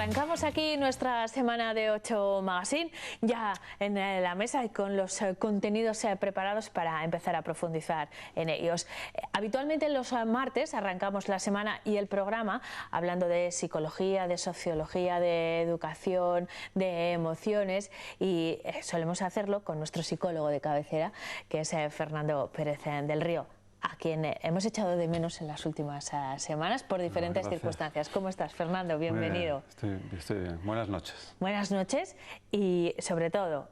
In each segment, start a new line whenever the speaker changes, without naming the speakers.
Arrancamos aquí nuestra semana de 8 Magazine, ya en la mesa y con los contenidos preparados para empezar a profundizar en ellos. Habitualmente los martes arrancamos la semana y el programa hablando de psicología, de sociología, de educación, de emociones, y solemos hacerlo con nuestro psicólogo de cabecera, que es Fernando Pérez del Río, a quien hemos echado de menos en las últimas semanas por diferentes circunstancias. ¿Cómo estás, Fernando? Bienvenido.
Estoy bien. Buenas noches.
Buenas noches y, sobre todo,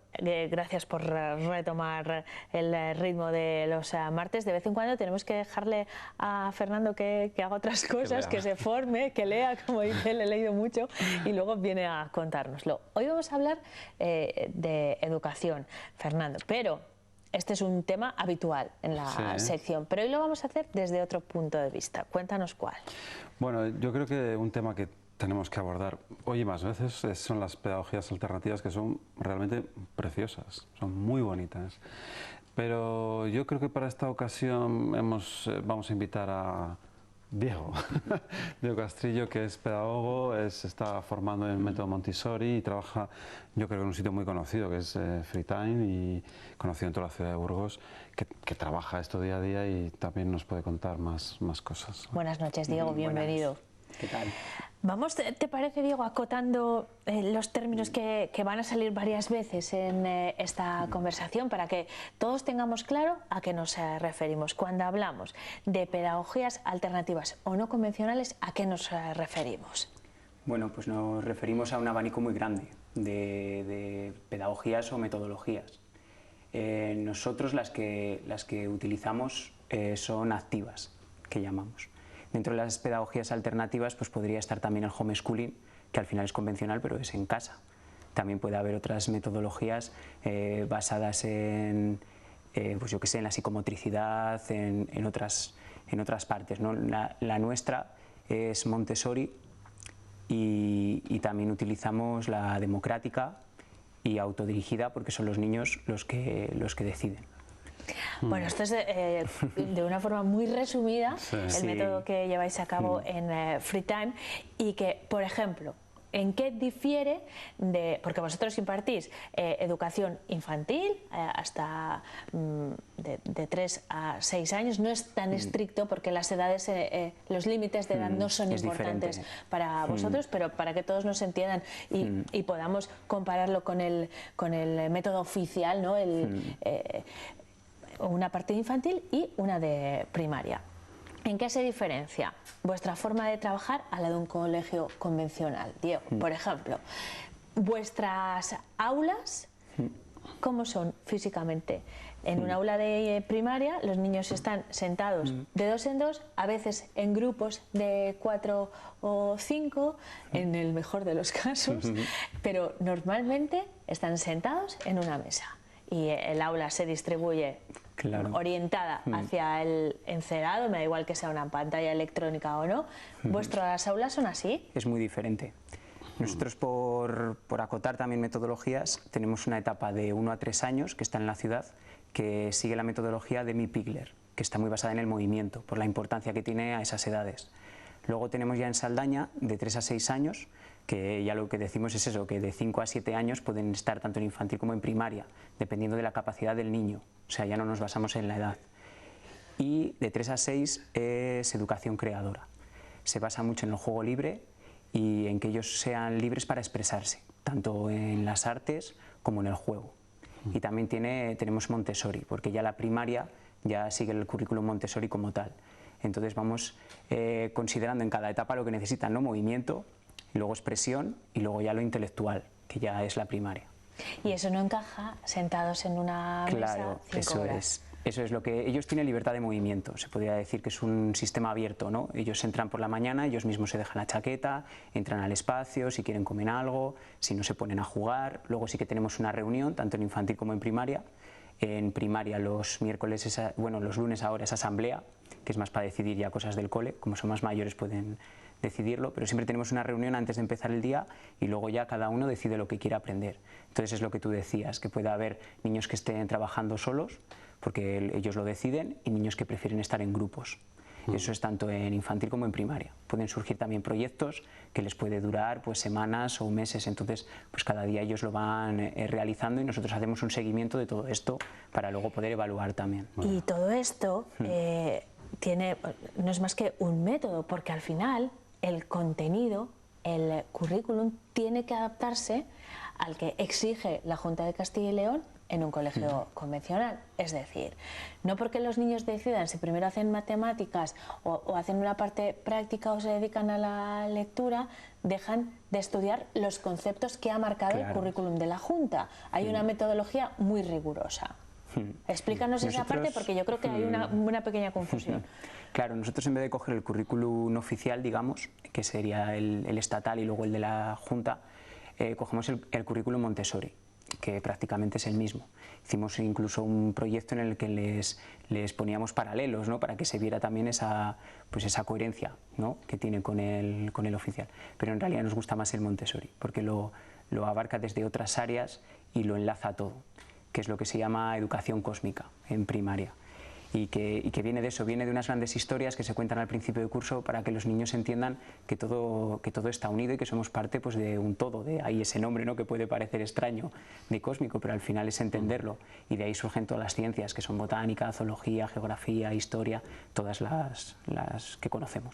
gracias por retomar el ritmo de los martes. De vez en cuando tenemos que dejarle a Fernando que haga otras cosas, que se forme, que lea, como dice él, he leído mucho, y luego viene a contárnoslo. Hoy vamos a hablar de educación, Fernando, pero este es un tema habitual en la sección, pero hoy lo vamos a hacer desde otro punto de vista. Cuéntanos cuál.
Bueno, yo creo que un tema que tenemos que abordar hoy y más veces son las pedagogías alternativas, que son realmente preciosas, son muy bonitas. Pero yo creo que para esta ocasión vamos a invitar a Diego Castrillo, que es pedagogo, está formando en el método Montessori y trabaja, yo creo, en un sitio muy conocido que es Freetime, y conocido en toda la ciudad de Burgos, que trabaja esto día a día y también nos puede contar más cosas.
Buenas noches, Diego, bienvenido.
¿Qué tal?
Vamos, ¿te parece, Diego, acotando los términos que van a salir varias veces en esta conversación para que todos tengamos claro a qué nos referimos? Cuando hablamos de pedagogías alternativas o no convencionales, ¿a qué nos referimos?
Bueno, pues nos referimos a un abanico muy grande de pedagogías o metodologías. Nosotros las que utilizamos son activas, que llamamos. Dentro de las pedagogías alternativas pues podría estar también el homeschooling, que al final es convencional pero es en casa. También puede haber otras metodologías basadas en, pues yo que sé, en la psicomotricidad, en otras partes, ¿no? La nuestra es Montessori y también utilizamos la democrática y autodirigida, porque son los niños los que deciden.
Bueno, esto es de una forma muy resumida el método que lleváis a cabo en Freetime, y que, por ejemplo, ¿en qué difiere porque vosotros impartís educación infantil hasta de 3 a 6 años? No es tan estricto porque las edades, los límites de edad no son importantes para vosotros, pero para que todos nos entiendan y podamos compararlo con el método oficial, ¿no? Una parte infantil y una de primaria. ¿En qué se diferencia vuestra forma de trabajar a la de un colegio convencional? Diego, por ejemplo, vuestras aulas, ¿cómo son físicamente? En un aula de primaria los niños están sentados de 2 en 2, a veces en grupos de 4 o 5, en el mejor de los casos, pero normalmente están sentados en una mesa. Y el aula se distribuye orientada hacia el encerado, me da igual que sea una pantalla electrónica o no. ¿Vuestras aulas son así?
Es muy diferente. Nosotros, por acotar también metodologías, tenemos una etapa de 1 a 3 años que está en la ciudad, que sigue la metodología de Pigler, que está muy basada en el movimiento, por la importancia que tiene a esas edades. Luego tenemos ya en Saldaña de 3 a 6 años, que ya lo que decimos es eso, que de 5 a 7 años pueden estar tanto en infantil como en primaria, dependiendo de la capacidad del niño, o sea, ya no nos basamos en la edad. Y de 3 a 6 es educación creadora. Se basa mucho en el juego libre y en que ellos sean libres para expresarse, tanto en las artes como en el juego. Y también tenemos Montessori, porque ya la primaria ya sigue el currículum Montessori como tal. Entonces vamos considerando en cada etapa lo que necesitan, ¿no? Movimiento, y luego expresión y luego ya lo intelectual, que ya es la primaria.
¿Y eso no encaja sentados en una mesa 5 horas?
Eso es lo que ellos tienen, libertad de movimiento. Se podría decir que es un sistema abierto, ¿no? Ellos entran por la mañana, ellos mismos se dejan la chaqueta, entran al espacio, si quieren comen algo, si no se ponen a jugar. Luego sí que tenemos una reunión, tanto en infantil como en primaria. En primaria los miércoles, los lunes ahora es asamblea, que es más para decidir ya cosas del cole, como son más mayores pueden decidirlo, pero siempre tenemos una reunión antes de empezar el día y luego ya cada uno decide lo que quiere aprender. Entonces es lo que tú decías, que puede haber niños que estén trabajando solos, porque ellos lo deciden, y niños que prefieren estar en grupos. Eso es tanto en infantil como en primaria. Pueden surgir también proyectos que les puede durar pues semanas o meses, entonces pues cada día ellos lo van realizando y nosotros hacemos un seguimiento de todo esto para luego poder evaluar también.
Y todo esto no es más que un método, porque al final el contenido, el currículum, tiene que adaptarse al que exige la Junta de Castilla y León en un colegio convencional. Es decir, no porque los niños decidan si primero hacen matemáticas o hacen una parte práctica o se dedican a la lectura, dejan de estudiar los conceptos que ha marcado el currículum de la Junta. Hay una metodología muy rigurosa. Explícanos esa parte, porque yo creo que hay una pequeña confusión.
Claro, nosotros en vez de coger el currículum oficial, digamos, que sería el estatal y luego el de la Junta, cogemos el currículum Montessori, que prácticamente es el mismo. Hicimos incluso un proyecto en el que les poníamos paralelos, ¿no?, para que se viera también esa coherencia, ¿no?, que tiene con el oficial. Pero en realidad nos gusta más el Montessori, porque lo abarca desde otras áreas y lo enlaza a todo, que es lo que se llama educación cósmica en primaria. Y que viene de eso, viene de unas grandes historias que se cuentan al principio del curso para que los niños entiendan que todo está unido y que somos parte pues, de un todo. De ahí ese nombre, ¿no?, que puede parecer extraño, de cósmico, pero al final es entenderlo. Y de ahí surgen todas las ciencias, que son botánica, zoología, geografía, historia, todas las que conocemos.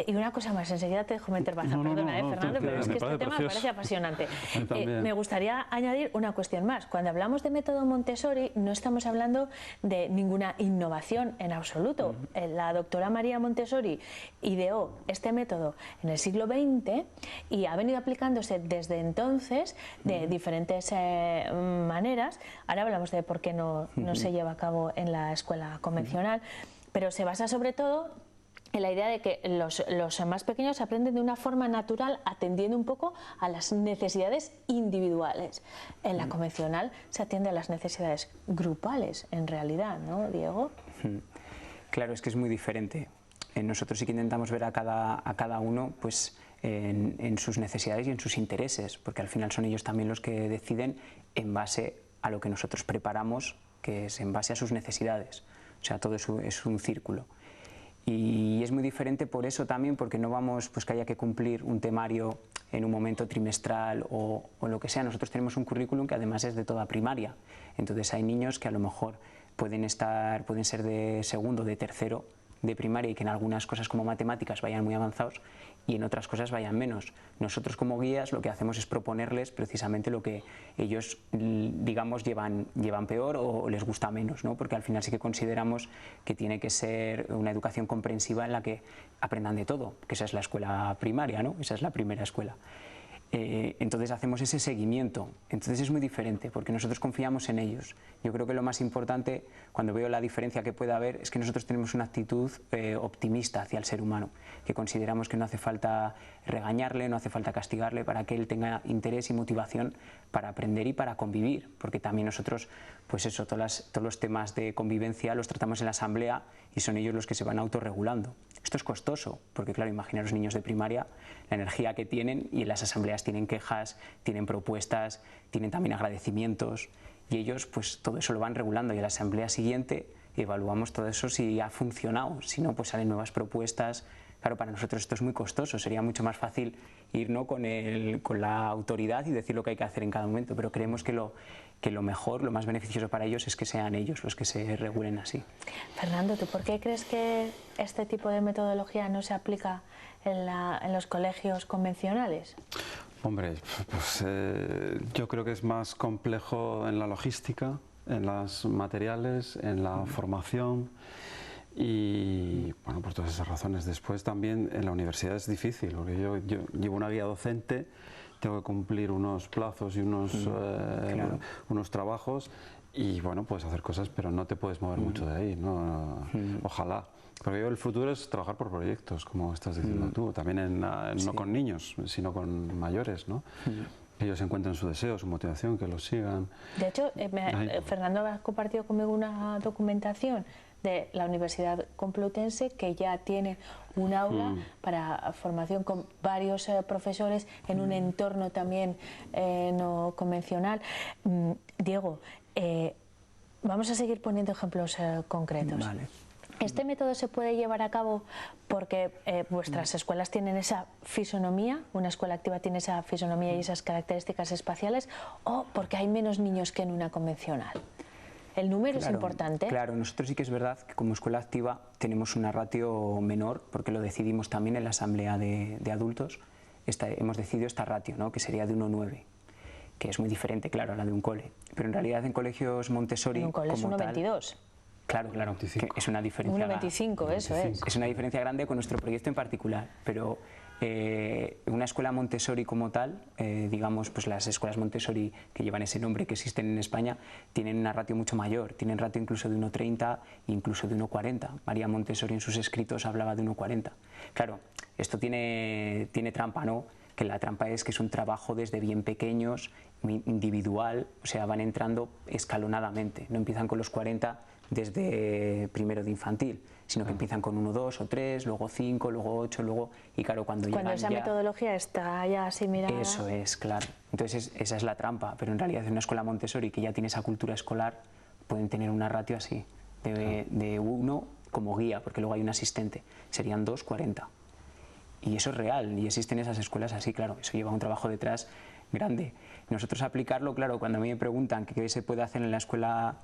Y una cosa más, enseguida te dejo meter baza, perdona, Fernando, pero es que este tema me parece apasionante. Me gustaría añadir una cuestión más. Cuando hablamos de método Montessori, no estamos hablando de ninguna innovación en absoluto. La doctora María Montessori ideó este método en el siglo XX y ha venido aplicándose desde entonces de diferentes maneras. Ahora hablamos de por qué no se lleva a cabo en la escuela convencional, pero se basa sobre todo en la idea de que los más pequeños aprenden de una forma natural, atendiendo un poco a las necesidades individuales. En la convencional se atiende a las necesidades grupales, en realidad, ¿no, Diego?
Claro, es que es muy diferente. Nosotros sí que intentamos ver a cada uno pues, en sus necesidades y en sus intereses, porque al final son ellos también los que deciden en base a lo que nosotros preparamos, que es en base a sus necesidades. O sea, todo eso es un círculo. Y es muy diferente por eso también, porque no vamos pues que haya que cumplir un temario en un momento trimestral o lo que sea. Nosotros tenemos un currículum que además es de toda primaria. Entonces hay niños que a lo mejor pueden ser de segundo, de tercero, de primaria, y que en algunas cosas como matemáticas vayan muy avanzados y en otras cosas vayan menos. Nosotros como guías lo que hacemos es proponerles precisamente lo que ellos, digamos, llevan peor o les gusta menos, ¿no? Porque al final sí que consideramos que tiene que ser una educación comprensiva en la que aprendan de todo, que esa es la escuela primaria, ¿no? Esa es la primera escuela. Entonces hacemos ese seguimiento. Entonces es muy diferente porque nosotros confiamos en ellos. Yo creo que lo más importante, cuando veo la diferencia que puede haber, es que nosotros tenemos una actitud optimista hacia el ser humano, que consideramos que no hace falta regañarle, no hace falta castigarle para que él tenga interés y motivación para aprender y para convivir, porque también nosotros, pues eso, todos los temas de convivencia los tratamos en la asamblea y son ellos los que se van autorregulando. Esto es costoso, porque claro, imaginaros niños de primaria, la energía que tienen, y en las asambleas tienen quejas, tienen propuestas, tienen también agradecimientos, y ellos pues todo eso lo van regulando, y en la asamblea siguiente evaluamos todo eso si ha funcionado, si no pues salen nuevas propuestas. Claro, para nosotros esto es muy costoso, sería mucho más fácil ir, ¿no?, con la autoridad y decir lo que hay que hacer en cada momento, pero creemos que lo mejor, lo más beneficioso para ellos es que sean ellos los que se regulen así.
Fernando, ¿tú por qué crees que este tipo de metodología no se aplica en los colegios convencionales?
Hombre, pues yo creo que es más complejo en la logística, en los materiales, en la formación. Y bueno, por todas esas razones. Después también en la universidad es difícil, porque yo llevo una guía docente, tengo que cumplir unos plazos y unos trabajos, y bueno, puedes hacer cosas, pero no te puedes mover mucho de ahí, ¿no? Ojalá. Porque el futuro es trabajar por proyectos, como estás diciendo tú, también no con niños, sino con mayores, ¿no? Ellos encuentran su deseo, su motivación, que los sigan.
De hecho, Fernando ha compartido conmigo una documentación de la Universidad Complutense, que ya tiene un aula para formación con varios profesores en un entorno también no convencional. Diego, vamos a seguir poniendo ejemplos concretos.
Vale.
¿Este método se puede llevar a cabo porque vuestras escuelas tienen esa fisonomía, una escuela activa tiene esa fisonomía y esas características espaciales, o porque hay menos niños que en una convencional? El número es importante.
Claro, nosotros sí que es verdad que como escuela activa tenemos una ratio menor, porque lo decidimos también en la asamblea de adultos, hemos decidido esta ratio, ¿no? Que sería de 1,9, que es muy diferente, claro, a la de un cole. Pero en realidad en colegios Montessori,
en un cole es 1,22.
Claro, que es una diferencia.
1,25, eso es.
Es una diferencia grande con nuestro proyecto en particular, pero una escuela Montessori como tal, digamos, pues las escuelas Montessori que llevan ese nombre que existen en España, tienen una ratio mucho mayor, tienen ratio incluso de 1,30 e incluso de 1,40. María Montessori en sus escritos hablaba de 1,40. Claro, esto tiene trampa, ¿no? Que la trampa es que es un trabajo desde bien pequeños, muy individual, o sea, van entrando escalonadamente, no empiezan con los 40 desde primero de infantil, sino que empiezan con 1, 2 o 3, luego 5, luego 8, luego... Y claro, cuando
esa metodología está ya asimilada...
Eso es, claro. Entonces esa es la trampa, pero en realidad en una escuela Montessori que ya tiene esa cultura escolar, pueden tener una ratio así, de 1 como guía, porque luego hay un asistente, serían 2, 40. Y eso es real, y existen esas escuelas así, claro, eso lleva un trabajo detrás grande. Nosotros aplicarlo, claro, cuando a mí me preguntan qué se puede hacer en la escuela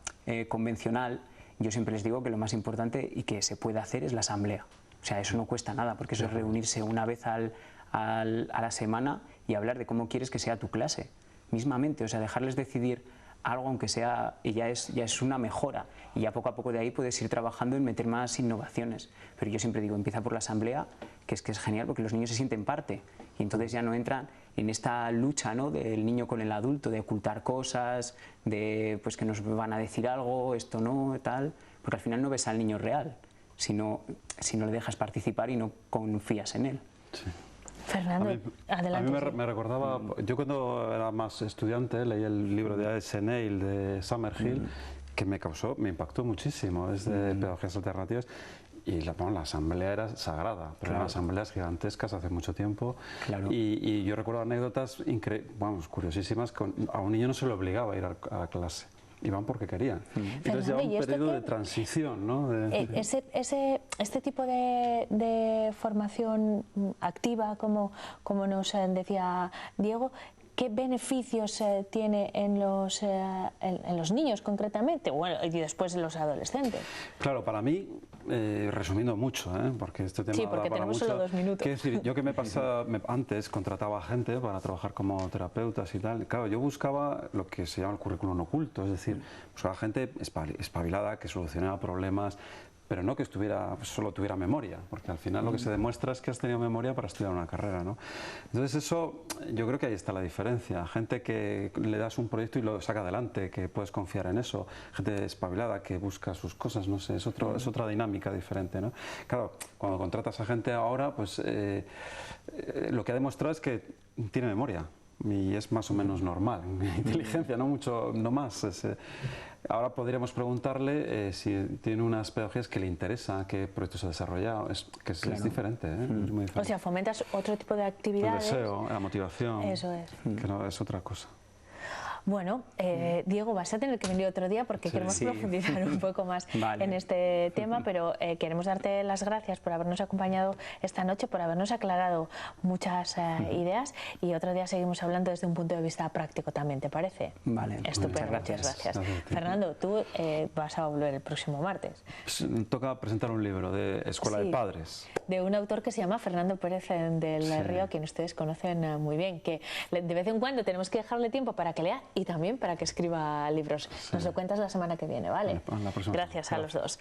convencional, yo siempre les digo que lo más importante y que se puede hacer es la asamblea. O sea, eso no cuesta nada, porque eso es reunirse una vez a la semana y hablar de cómo quieres que sea tu clase, mismamente, o sea, dejarles decidir algo, aunque sea, y ya es una mejora, y ya poco a poco de ahí puedes ir trabajando en meter más innovaciones. Pero yo siempre digo, empieza por la asamblea, que es genial, porque los niños se sienten parte, y entonces ya no entran en esta lucha, ¿no?, del niño con el adulto, de ocultar cosas, de pues que nos van a decir algo, esto no, tal, porque al final no ves al niño real, si no le dejas participar y no confías en él.
Sí.
Fernando, adelante.
A mí me recordaba, yo cuando era más estudiante leí el libro de A.S. Neil de Summerhill, que me impactó muchísimo, es de pedagogías alternativas. Y la asamblea era sagrada, pero eran asambleas gigantescas hace mucho tiempo. Claro. Y yo recuerdo anécdotas curiosísimas, a un niño no se le obligaba a ir a la clase. Iban porque querían. Entonces ya un periodo de transición, ¿no?
Este tipo de formación activa, como nos decía Diego, ¿qué beneficios tiene en los niños concretamente? Bueno, y después en los adolescentes.
Claro, para mí, resumiendo mucho, porque este tema
porque tenemos solo 2 minutos.
Quiero decir, yo que antes contrataba gente para trabajar como terapeutas y tal. Claro, yo buscaba lo que se llama el currículum oculto, es decir, buscaba gente espabilada que solucionaba problemas, pero no que solo tuviera memoria, porque al final lo que se demuestra es que has tenido memoria para estudiar una carrera, ¿no? Entonces eso, yo creo que ahí está la diferencia. Gente que le das un proyecto y lo saca adelante, que puedes confiar en eso. Gente espabilada que busca sus cosas, no sé, es otra dinámica diferente, ¿no? Claro, cuando contratas a gente ahora, pues lo que ha demostrado es que tiene memoria. Y es más o menos normal, inteligencia, no más. Ahora podríamos preguntarle si tiene unas pedagogías que le interesa, qué proyectos ha desarrollado, es diferente, es muy diferente.
O sea, fomentas otro tipo de actividades.
El deseo, la motivación.
Eso es.
Que no, es otra cosa.
Bueno, Diego, vas a tener que venir otro día porque queremos profundizar un poco más en este tema, pero queremos darte las gracias por habernos acompañado esta noche, por habernos aclarado muchas ideas, y otro día seguimos hablando desde un punto de vista práctico también, ¿te parece?
Vale.
Estupendo, muchas gracias. Fernando, tú vas a volver el próximo martes.
Toca presentar un libro de Escuela de Padres.
De un autor que se llama Fernando Pérez del Río, a quien ustedes conocen muy bien, que de vez en cuando tenemos que dejarle tiempo para que lea y también para que escriba libros. Nos lo cuentas la semana que viene, ¿vale? Gracias a los dos.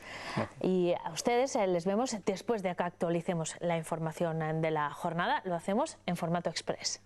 Y a ustedes les vemos después de que actualicemos la información de la jornada. Lo hacemos en formato express.